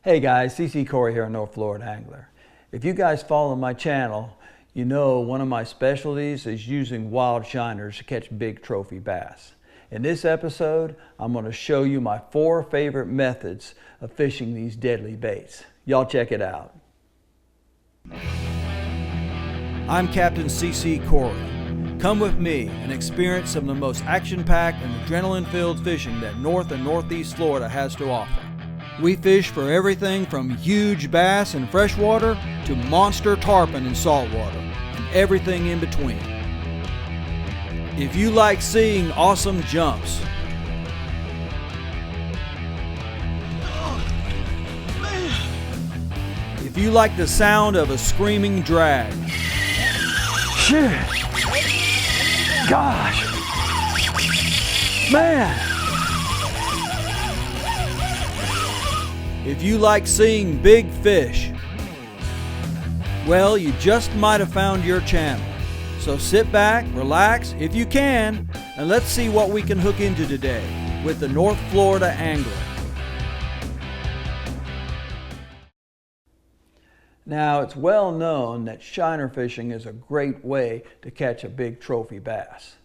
Hey guys, C.C.Corey here, North Florida Angler. If you guys follow my channel, you know one of my specialties is using wild shiners to catch big trophy bass. In this episode, I'm going to show you my 4 favorite methods of fishing these deadly baits. Y'all check it out. I'm Capt.C.C.Corey. Come with me and experience some of the most action-packed and adrenaline-filled fishing that North and Northeast Florida has to offer. We fish for everything from huge bass in freshwater to monster tarpon in saltwater and everything in between. If you like seeing awesome jumps, if you like the sound of a screaming drag, Shit! Gosh! Man! if you like seeing big fish, well, you just might have found your channel. So sit back, relax if you can, and let's see what we can hook into today with the North Florida Angler. Now, it's well known that shiner fishing is a great way to catch a big trophy bass.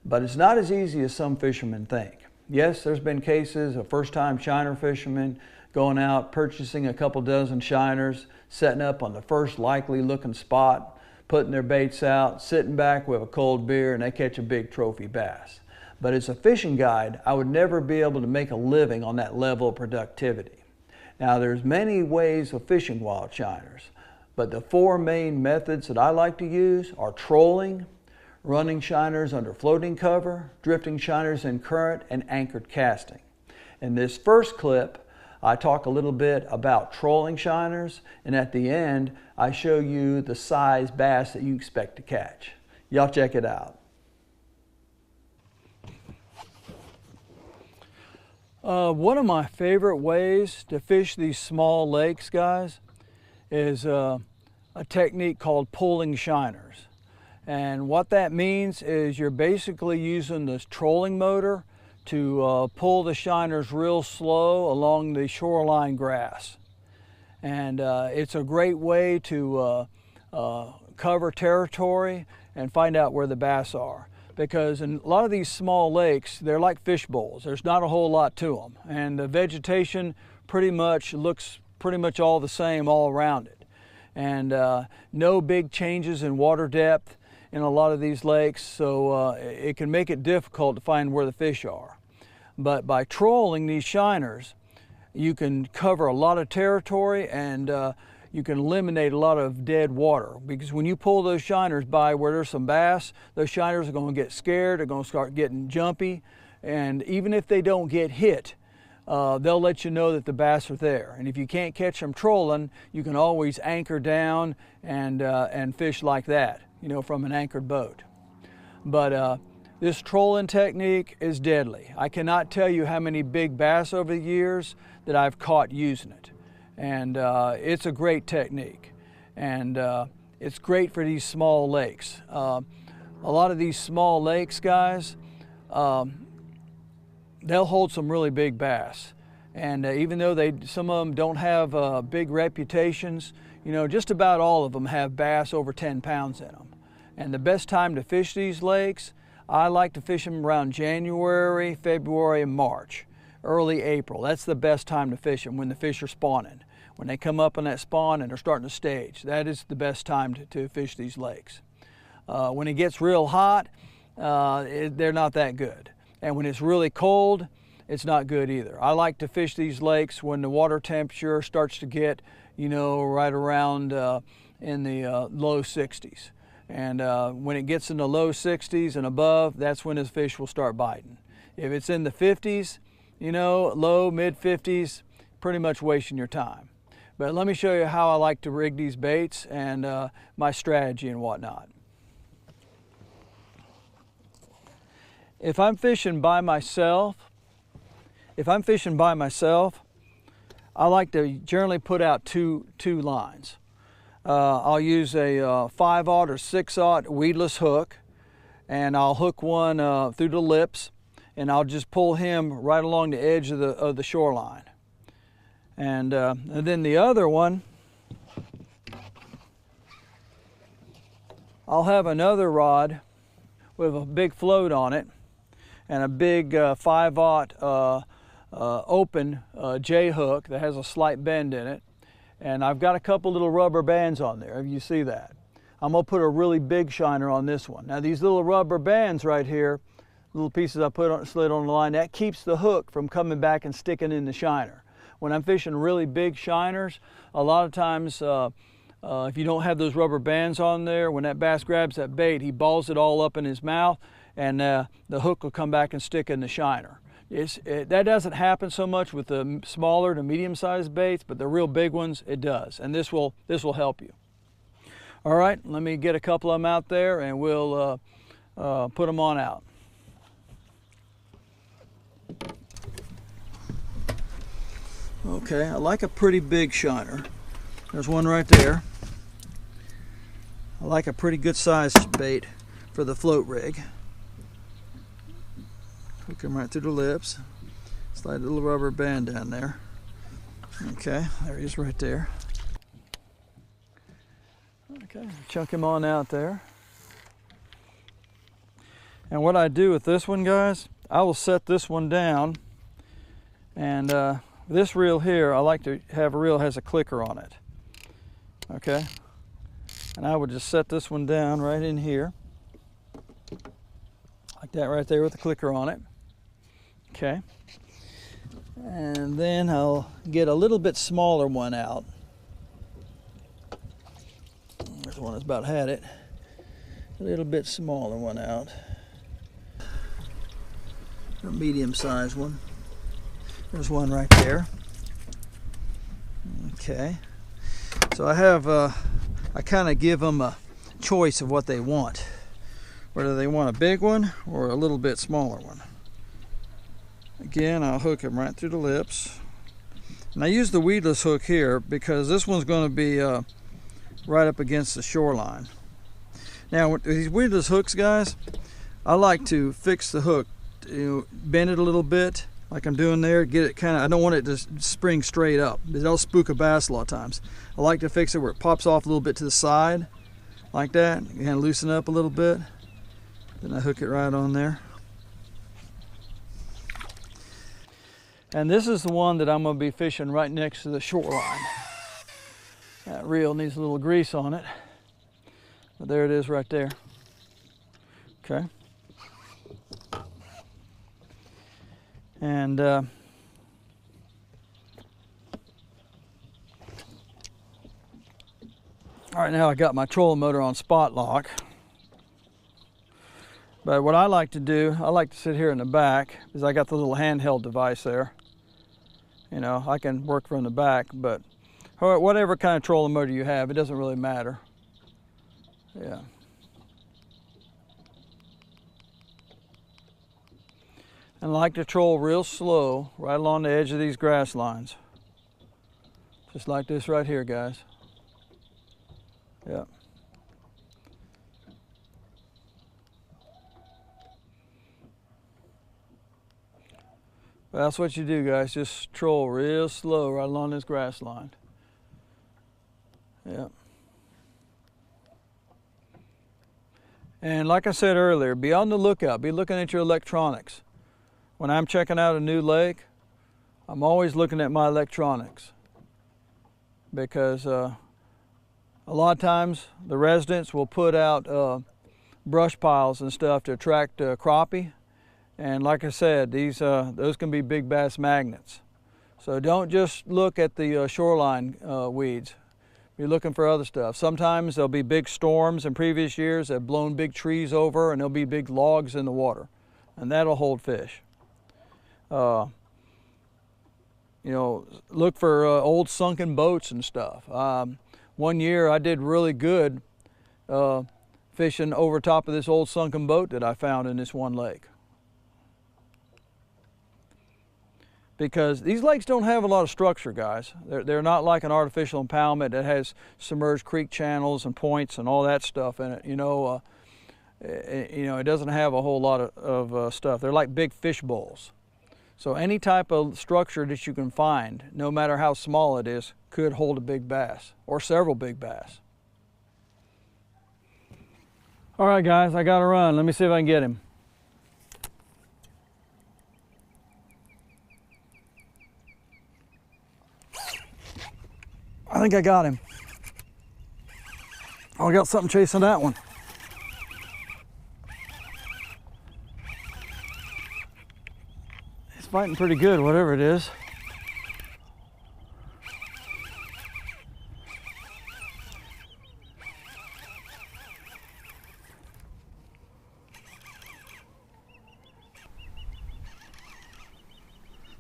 But it's not as easy as some fishermen think. Yes, there's been cases of first-time shiner fishermen going out, purchasing a couple dozen shiners, setting up on the first likely looking spot, putting their baits out, sitting back with a cold beer, and they catch a big trophy bass. But as a fishing guide, I would never be able to make a living on that level of productivity. Now, there's many ways of fishing wild shiners, but the 4 main methods that I like to use are trolling, running shiners under floating cover, drifting shiners in current, and anchored casting. In this first clip, I talk a little bit about trolling shiners, and at the end, I show you the size bass that you expect to catch. Y'all check it out. One of my favorite ways to fish these small lakes, guys, is a technique called pulling shiners. And what that means is you're basically using this trolling motor to pull the shiners real slow along the shoreline grass. And it's a great way to cover territory and find out where the bass are. Because in a lot of these small lakes, they're like fish bowls. There's not a whole lot to them. And the vegetation pretty much looks pretty much all the same all around it. And no big changes in water depth in a lot of these lakes, so it can make it difficult to find where the fish are. But by trolling these shiners, you can cover a lot of territory and you can eliminate a lot of dead water. Because when you pull those shiners by where there's some bass, those shiners are going to get scared, they're going to start getting jumpy, and even if they don't get hit, they'll let you know that the bass are there. And if you can't catch them trolling, you can always anchor down and fish like that, you know, from an anchored boat. But this trolling technique is deadly. I cannot tell you how many big bass over the years that I've caught using it. And it's a great technique. And it's great for these small lakes. A lot of these small lakes, guys, they'll hold some really big bass. And even though some of them don't have big reputations, you know, just about all of them have bass over 10 pounds in them. And the best time to fish these lakes, I like to fish them around January, February, and March. Early April, that's the best time to fish them when the fish are spawning. When they come up on that spawn and they're starting to stage, that is the best time to fish these lakes. When it gets real hot, they're not that good. And when it's really cold, it's not good either. I like to fish these lakes when the water temperature starts to get, you know, right around in the low 60s. And when it gets in the low 60s and above, that's when the fish will start biting. If it's in the 50s, you know, low, mid 50s, pretty much wasting your time. But let me show you how I like to rig these baits and my strategy and whatnot. If I'm fishing by myself, I like to generally put out two lines. I'll use a 5/0 or 6/0 weedless hook, and I'll hook one through the lips, and I'll just pull him right along the edge of the shoreline. And then the other one, I'll have another rod with a big float on it and a big 5/0 open J hook that has a slight bend in it. And I've got a couple little rubber bands on there, if you see that. I'm gonna put a really big shiner on this one. Now these little rubber bands right here, little pieces I slid on the line, that keeps the hook from coming back and sticking in the shiner. When I'm fishing really big shiners, a lot of times if you don't have those rubber bands on there, when that bass grabs that bait, he balls it all up in his mouth, and the hook will come back and stick in the shiner. That doesn't happen so much with the smaller to medium-sized baits, but the real big ones, it does. And this will help you. All right, let me get a couple of them out there, and we'll put them on out. Okay, I like a pretty big shiner. There's one right there. I like a pretty good sized bait for the float rig. Hook him right through the lips. Slide a little rubber band down there. Okay, there he is right there. Okay, chunk him on out there. And what I do with this one, guys, I will set this one down, and this reel here, I like to have a reel that has a clicker on it. Okay, and I would just set this one down right in here, like that right there with the clicker on it. Okay, and then I'll get a little bit smaller one out. There's one that's about had it. A little bit smaller one out. A medium-sized one. There's one right there. Okay. So I have, I kind of give them a choice of what they want. Whether they want a big one or a little bit smaller one. Again, I'll hook them right through the lips. And I use the weedless hook here because this one's going to be right up against the shoreline. Now with these weedless hooks, guys, I like to fix the hook, bend it a little bit like I'm doing there, get it kind of, I don't want it to spring straight up. It'll spook a bass a lot of times. I like to fix it where it pops off a little bit to the side like that, and kind of loosen up a little bit. Then I hook it right on there. And this is the one that I'm going to be fishing right next to the shoreline. That reel needs a little grease on it. But there it is right there. Okay. And all right, now I got my trolling motor on spot lock. But what I like to do, I like to sit here in the back because I got the little handheld device there. You know, I can work from the back, but whatever kind of trolling motor you have, it doesn't really matter. Yeah. And I like to troll real slow right along the edge of these grass lines. Just like this right here, guys. Yeah. But that's what you do, guys. Just troll real slow right along this grass line. Yeah. And like I said earlier, be on the lookout. Be looking at your electronics. When I'm checking out a new lake, I'm always looking at my electronics. Because a lot of times the residents will put out brush piles and stuff to attract crappie. And like I said, those can be big bass magnets. So don't just look at the shoreline weeds. Be looking for other stuff. Sometimes there'll be big storms in previous years that have blown big trees over, and there'll be big logs in the water, and that'll hold fish. You know, look for old sunken boats and stuff. One year I did really good fishing over top of this old sunken boat that I found in this one lake. Because these lakes don't have a lot of structure, guys. They're not like an artificial impoundment that has submerged creek channels and points and all that stuff in it. You know, it doesn't have a whole lot of stuff. They're like big fish bowls. So any type of structure that you can find, no matter how small it is, could hold a big bass or several big bass. All right, guys, I gotta run. Let me see if I can get him. I think I got him. Oh, I got something chasing that one. He's fighting pretty good, whatever it is.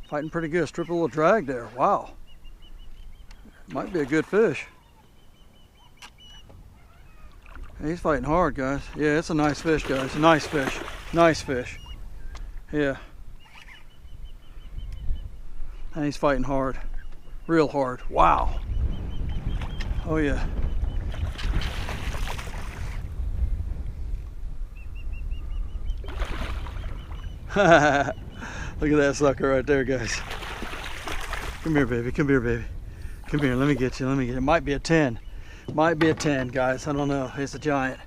Fighting pretty good. Strip a little drag there. Wow. Might be a good fish. He's fighting hard, guys. Yeah, it's a nice fish, guys. Nice fish. Nice fish. Yeah. And he's fighting hard. Real hard. Wow. Oh, yeah. Look at that sucker right there, guys. Come here, baby. Come here, baby. Come here. Let me get you. Let me get you. It might be a 10. Might be a 10, guys. I don't know. It's a giant.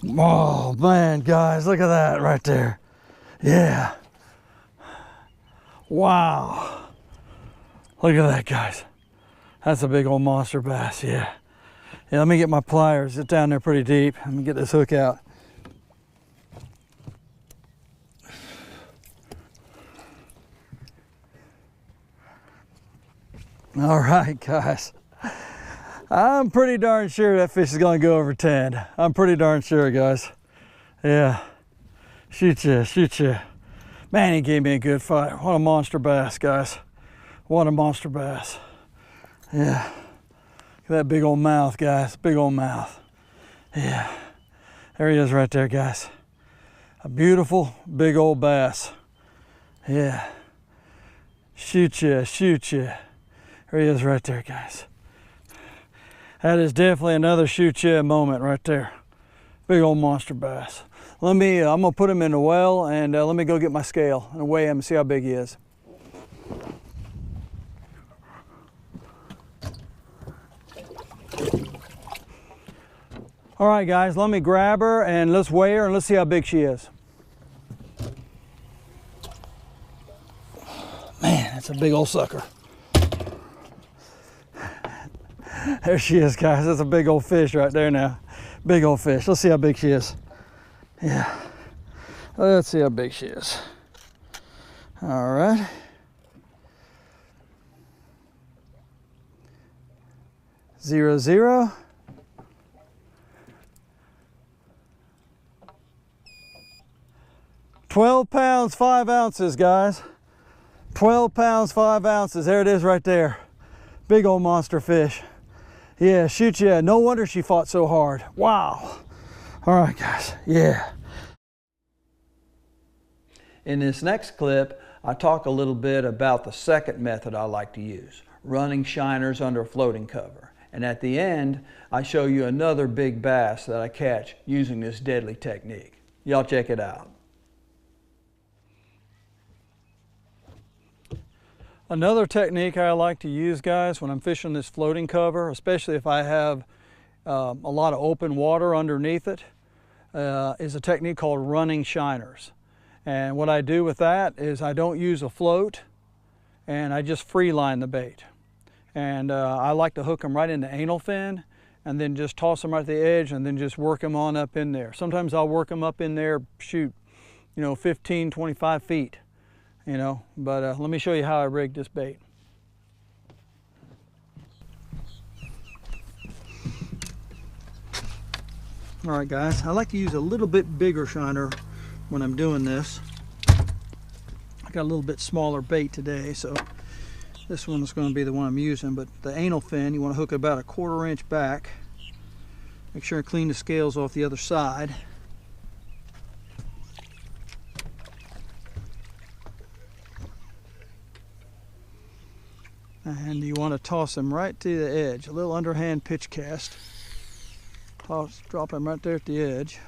Oh, man, guys. Look at that right there. Yeah. Wow. Look at that, guys. That's a big old monster bass. Yeah. Yeah, let me get my pliers. It's down there pretty deep. Let me get this hook out. All right, guys. I'm pretty darn sure that fish is gonna go over 10. I'm pretty darn sure, guys. Yeah. Shoot ya, shoot ya. Man, he gave me a good fight. What a monster bass, guys. What a monster bass. Yeah. Look at that big old mouth, guys. Big old mouth. Yeah. There he is right there, guys. A beautiful big old bass. Yeah. Shoot ya, shoot ya. There he is right there, guys. That is definitely another shoot ya moment right there. Big old monster bass. I'm gonna put him in the well and let me go get my scale and weigh him and see how big he is. All right, guys, let me grab her and let's weigh her and let's see how big she is. Man, that's a big old sucker. There she is, guys. That's a big old fish right there now. Big old fish. Let's see how big she is. Yeah. Let's see how big she is. All right. Zero, zero. 12 pounds, 5 ounces, guys. 12 pounds, 5 ounces. There it is right there. Big old monster fish. Yeah, shoot ya. No wonder she fought so hard. Wow. All right, guys. Yeah. In this next clip, I talk a little bit about the second method I like to use, running shiners under a floating cover. And at the end, I show you another big bass that I catch using this deadly technique. Y'all check it out. Another technique I like to use, guys, when I'm fishing this floating cover, especially if I have a lot of open water underneath it, is a technique called running shiners. And what I do with that is I don't use a float and I just free line the bait. And I like to hook them right in the anal fin and then just toss them right at the edge and then just work them on up in there. Sometimes I'll work them up in there, shoot, 15, 25 feet. But let me show you how I rigged this bait. All right, guys, I like to use a little bit bigger shiner when I'm doing this. I got a little bit smaller bait today, so this one is going to be the one I'm using. But the anal fin, you want to hook it about 1/4 inch back. Make sure and clean the scales off the other side. And you want to toss them right to the edge, a little underhand pitch cast. Drop them right there at the edge.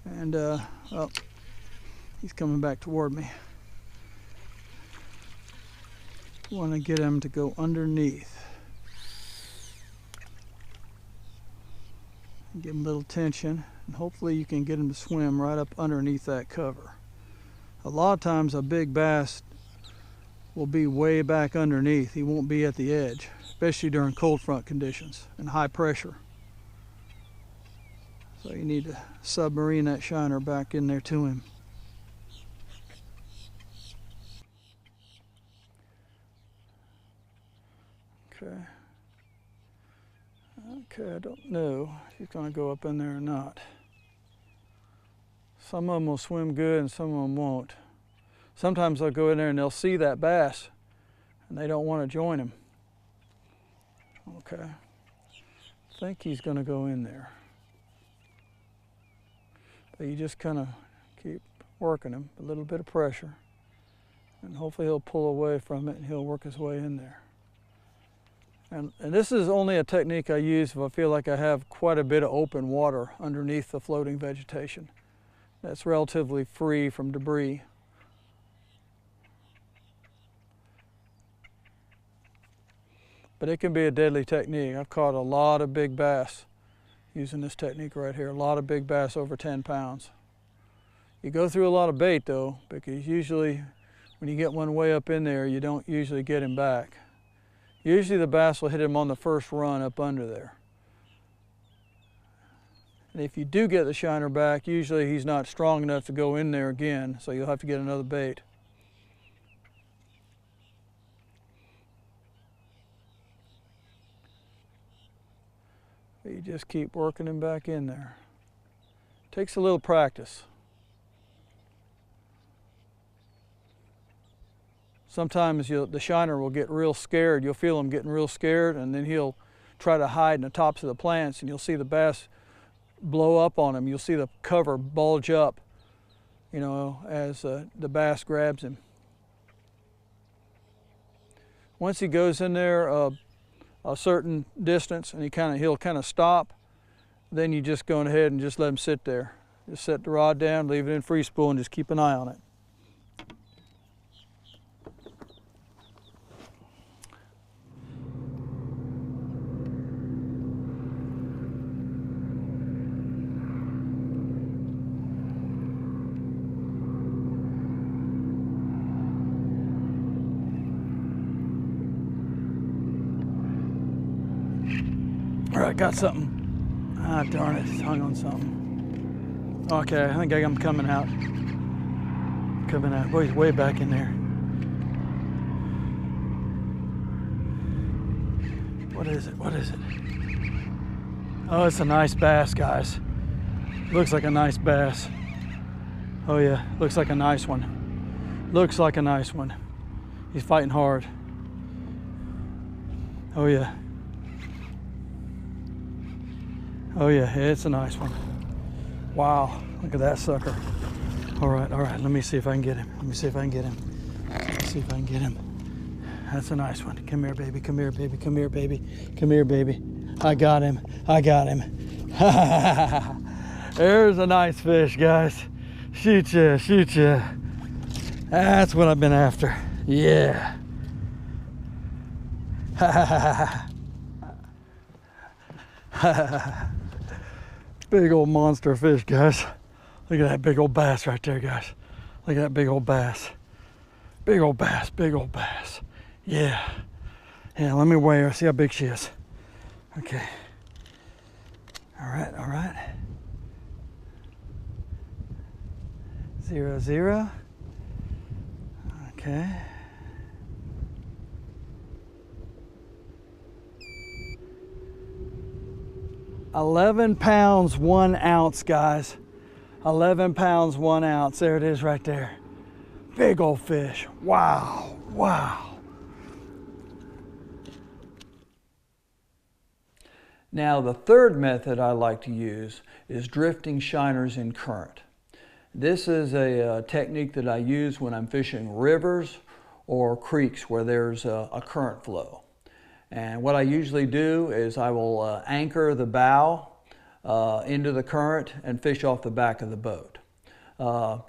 And, oh, He's coming back toward me. Want to get him to go underneath. Give him a little tension, and hopefully you can get him to swim right up underneath that cover. A lot of times a big bass will be way back underneath. He won't be at the edge, especially during cold front conditions and high pressure. So you need to submarine that shiner back in there to him. Okay. Okay, I don't know if he's going to go up in there or not. Some of them will swim good and some of them won't. Sometimes they'll go in there and they'll see that bass and they don't want to join him. Okay. I think he's going to go in there. But you just kind of keep working him, a little bit of pressure, and hopefully he'll pull away from it and he'll work his way in there. And this is only a technique I use if I feel like I have quite a bit of open water underneath the floating vegetation that's relatively free from debris. But it can be a deadly technique. I've caught a lot of big bass using this technique right here. A lot of big bass over 10 pounds. You go through a lot of bait though, because usually when you get one way up in there, you don't usually get him back. Usually the bass will hit him on the first run up under there. And if you do get the shiner back, usually he's not strong enough to go in there again, so you'll have to get another bait. But you just keep working him back in there. Takes a little practice. Sometimes the shiner will get real scared. You'll feel him getting real scared, and then he'll try to hide in the tops of the plants, and you'll see the bass blow up on him. You'll see the cover bulge up, you know, as the bass grabs him. Once he goes in there a certain distance, and he'll kind of stop, then you just go ahead and just let him sit there. Just set the rod down, leave it in free spool, and just keep an eye on it. All right, got something. Ah, darn it, it's hung on something. Okay, I think I'm coming out. Coming out. Boy, he's way back in there. What is it? What is it? Oh, it's a nice bass, guys. Looks like a nice bass. Oh yeah, looks like a nice one. Looks like a nice one. He's fighting hard. Oh yeah. Oh yeah, it's a nice one. Wow, look at that sucker. All right, let me see if I can get him. Let me see if I can get him. Let's see if I can get him. That's a nice one. Come here, baby, come here, baby, come here, baby. Come here, baby. I got him, I got him. There's a nice fish, guys. Shoot ya, shoot ya. That's what I've been after, yeah. Big old monster fish, guys. Look at that big old bass right there, guys. Look at that big old bass. Big old bass, big old bass. Yeah. Yeah, let me weigh her, see how big she is. Okay. All right, all right. 0, 0. Okay. £11 1 ounce, guys. 11 pounds 1 ounce. There it is right there. Big old fish. Wow, wow. Now the third method I like to use is drifting shiners in current. This is a technique that I use when I'm fishing rivers or creeks where there's a current flow. And what I usually do is I will anchor the bow into the current and fish off the back of the boat.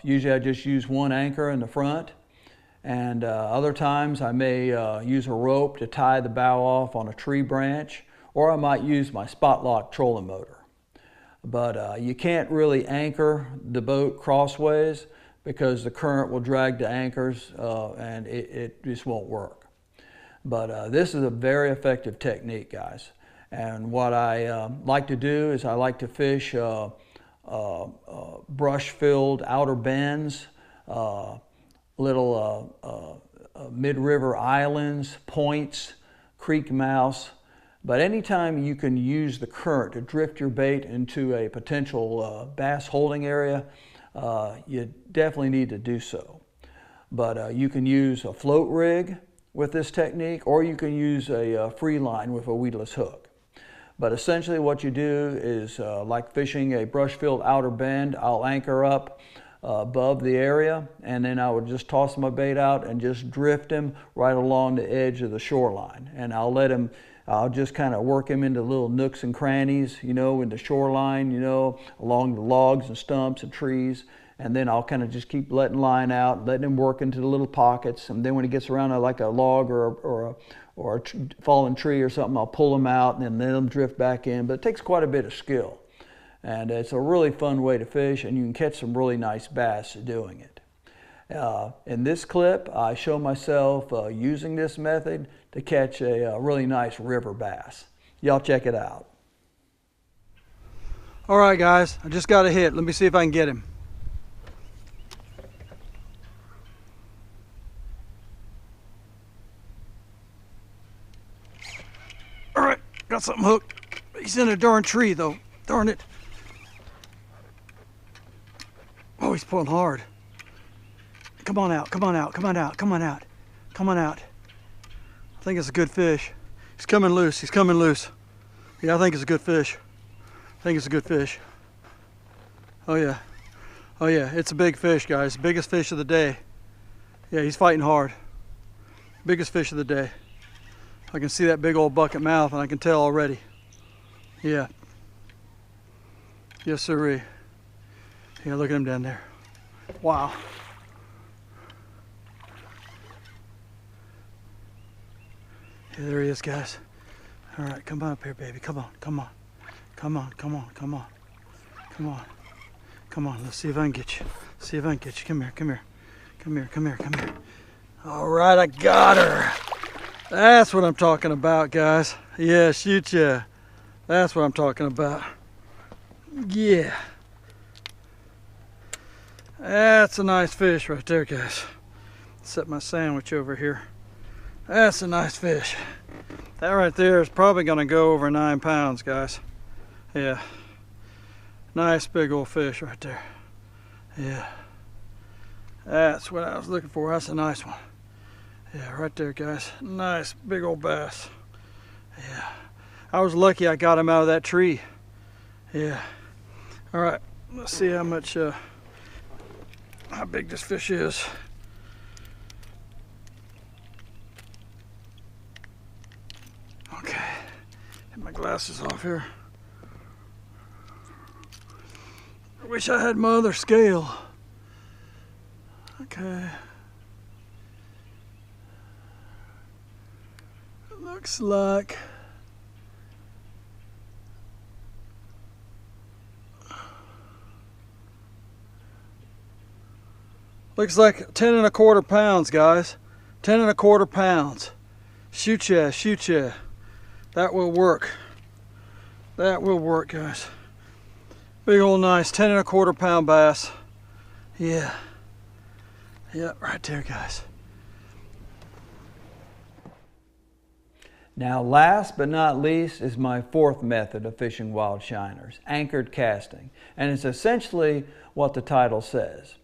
Usually I just use one anchor in the front, and other times I may use a rope to tie the bow off on a tree branch, or I might use my spot lock trolling motor. But you can't really anchor the boat crossways because the current will drag the anchors and it just won't work. But this is a very effective technique, guys. And what I like to do is I like to fish brush-filled outer bends, little mid-river islands, points, creek mouths. But anytime you can use the current to drift your bait into a potential bass holding area, you definitely need to do so. But you can use a float rig with this technique, or you can use a free line with a weedless hook. But essentially what you do is like fishing a brush-filled outer bend, I'll anchor up above the area, and then I would just toss my bait out and just drift him right along the edge of the shoreline. And I'll just kind of work him into little nooks and crannies, you know, in the shoreline, you know, along the logs and stumps and trees. And then I'll kind of just keep letting line out, letting him work into the little pockets. And then when he gets around like a log or a fallen tree or something, I'll pull him out and then let him drift back in. But it takes quite a bit of skill. And it's a really fun way to fish, and you can catch some really nice bass doing it. In this clip, I show myself using this method to catch a really nice river bass. Y'all check it out. All right, guys, I just got a hit. Let me see if I can get him. All right, got something hooked. He's in a darn tree, though. Darn it. Oh, he's pulling hard. Come on out, come on out, come on out, come on out, come on out. I think it's a good fish. He's coming loose, he's coming loose. Yeah, I think it's a good fish. I think it's a good fish. Oh yeah. Oh yeah, it's a big fish, guys. Biggest fish of the day. Yeah, he's fighting hard. Biggest fish of the day. I can see that big old bucket mouth, and I can tell already. Yeah. Yes, sirree. Yeah, look at him down there. Wow. Yeah, there he is, guys. All right, come on up here, baby. Come on, come on. Come on, come on, come on. Come on. Come on, let's see if I can get you. See if I can get you. Come here, come here. Come here, come here, come here. All right, I got her. That's what I'm talking about, guys. Yeah, shoot ya. That's what I'm talking about. Yeah. That's a nice fish right there, guys. Set my sandwich over here. That's a nice fish. That right there is probably gonna go over 9 pounds, guys. Yeah. Nice big old fish right there. Yeah. That's what I was looking for. That's a nice one. Yeah, right there, guys. Nice big old bass. Yeah. I was lucky I got him out of that tree. Yeah. All right. Let's see how much, how big this fish is. Okay. Get my glasses off here. I wish I had my other scale. Okay. It looks like looks like 10 1/4 pounds, guys. 10 1/4 pounds. Shoot ya, shoot ya. That will work. That will work, guys. Big old nice 10 1/4 pound bass. Yeah. Yeah, right there, guys. Now, last but not least is my fourth method of fishing wild shiners, anchored casting. And it's essentially what the title says.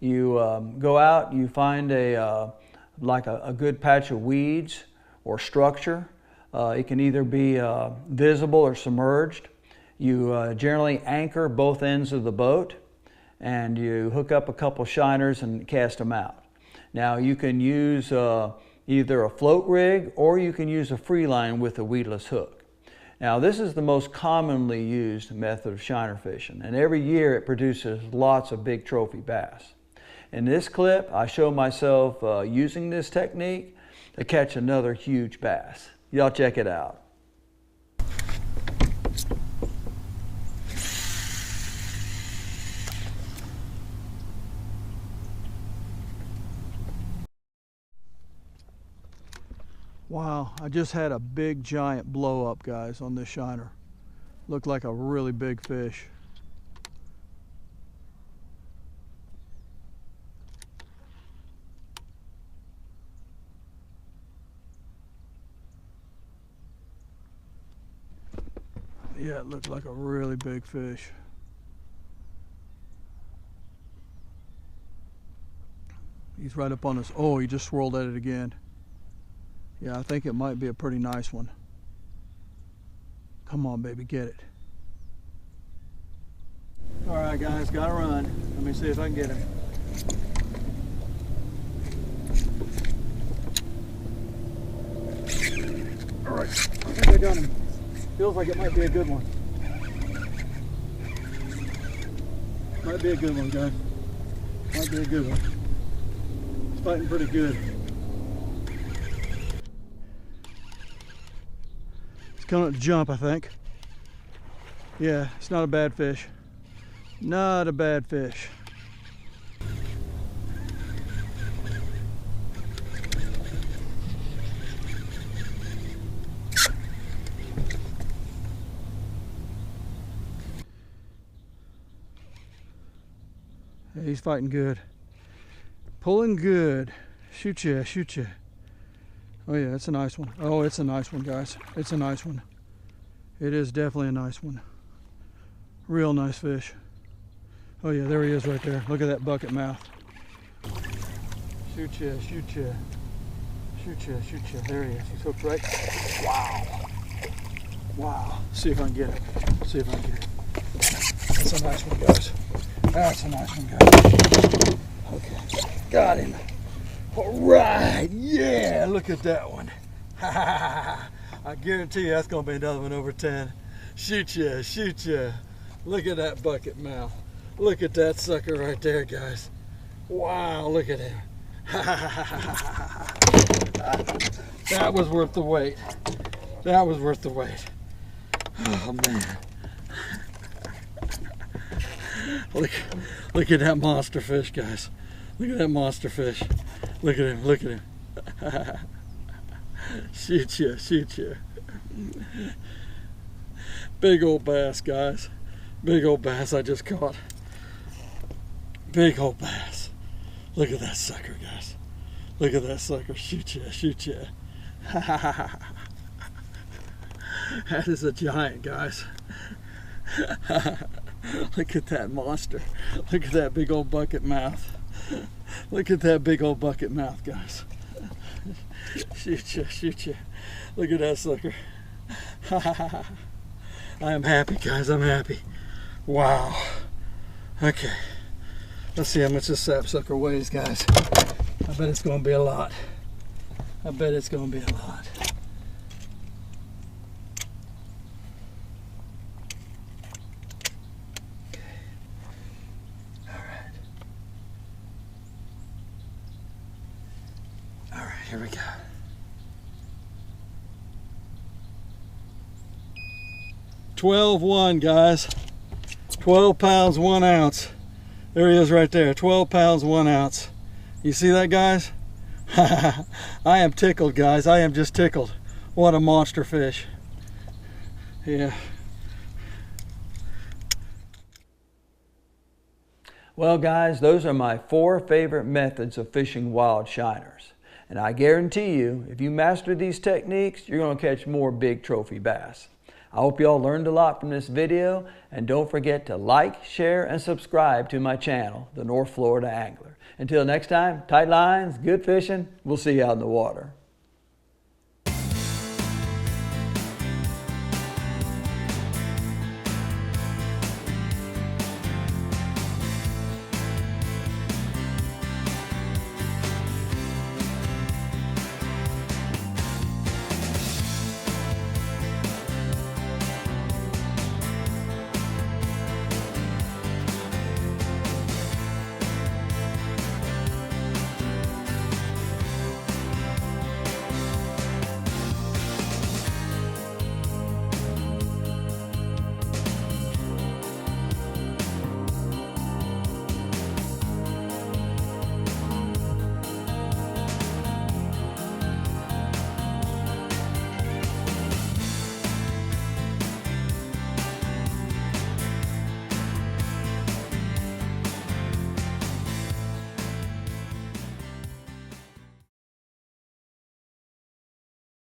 You go out, you find a good patch of weeds or structure. It can either be visible or submerged. You generally anchor both ends of the boat, and you hook up a couple shiners and cast them out. Now you can use either a float rig or you can use a free line with a weedless hook. Now this is the most commonly used method of shiner fishing, and every year it produces lots of big trophy bass. In this clip I show myself using this technique to catch another huge bass. Y'all check it out. Wow, I just had a big giant blow up, guys, on this shiner. Looked like a really big fish. Yeah, it looked like a really big fish. He's right up on us. Oh, he just swirled at it again. Yeah, I think it might be a pretty nice one. Come on, baby, get it. All right, guys, gotta run. Let me see if I can get him. All right, I think I got him. Feels like it might be a good one. Might be a good one, guys. Might be a good one. It's fighting pretty good. Coming to jump, I think. Yeah, it's not a bad fish. Not a bad fish. Yeah, he's fighting good. Pulling good. Shoot ya, shoot ya. Oh yeah, it's a nice one. Oh, it's a nice one, guys. It's a nice one. It is definitely a nice one. Real nice fish. Oh yeah, there he is right there. Look at that bucket mouth. Shoot ya, shoot ya. Shoot ya, shoot ya. There he is. He's hooked right. Wow. Wow. See if I can get him. See if I can get him. That's a nice one, guys. That's a nice one, guys. Okay. Got him. All right, yeah, look at that one. I guarantee you that's gonna be another one over 10. Shoot ya, shoot ya. Look at that bucket mouth. Look at that sucker right there, guys. Wow, look at him. That was worth the wait. That was worth the wait. Oh man. Look at that monster fish, guys. Look at that monster fish. Look at him, look at him. Shoot ya, shoot ya. Big old bass, guys. Big old bass I just caught. Big old bass. Look at that sucker, guys. Look at that sucker. Shoot ya, shoot ya. That is a giant, guys. Look at that monster. Look at that big old bucket mouth. Look at that big old bucket mouth, guys. Shoot ya, shoot ya. Look at that sucker. I am happy, guys. I'm happy. Wow. Okay. Let's see how much this sapsucker weighs, guys. I bet it's going to be a lot. I bet it's going to be a lot. Here we go. 12-1, guys. 12 pounds, 1 ounce. There he is right there. 12 pounds, 1 ounce. You see that, guys? I am tickled, guys. I am just tickled. What a monster fish. Yeah. Well, guys, those are my 4 favorite methods of fishing wild shiners. And I guarantee you, if you master these techniques, you're going to catch more big trophy bass. I hope you all learned a lot from this video, and don't forget to like, share, and subscribe to my channel, The North Florida Angler. Until next time, tight lines, good fishing. We'll see you out in the water.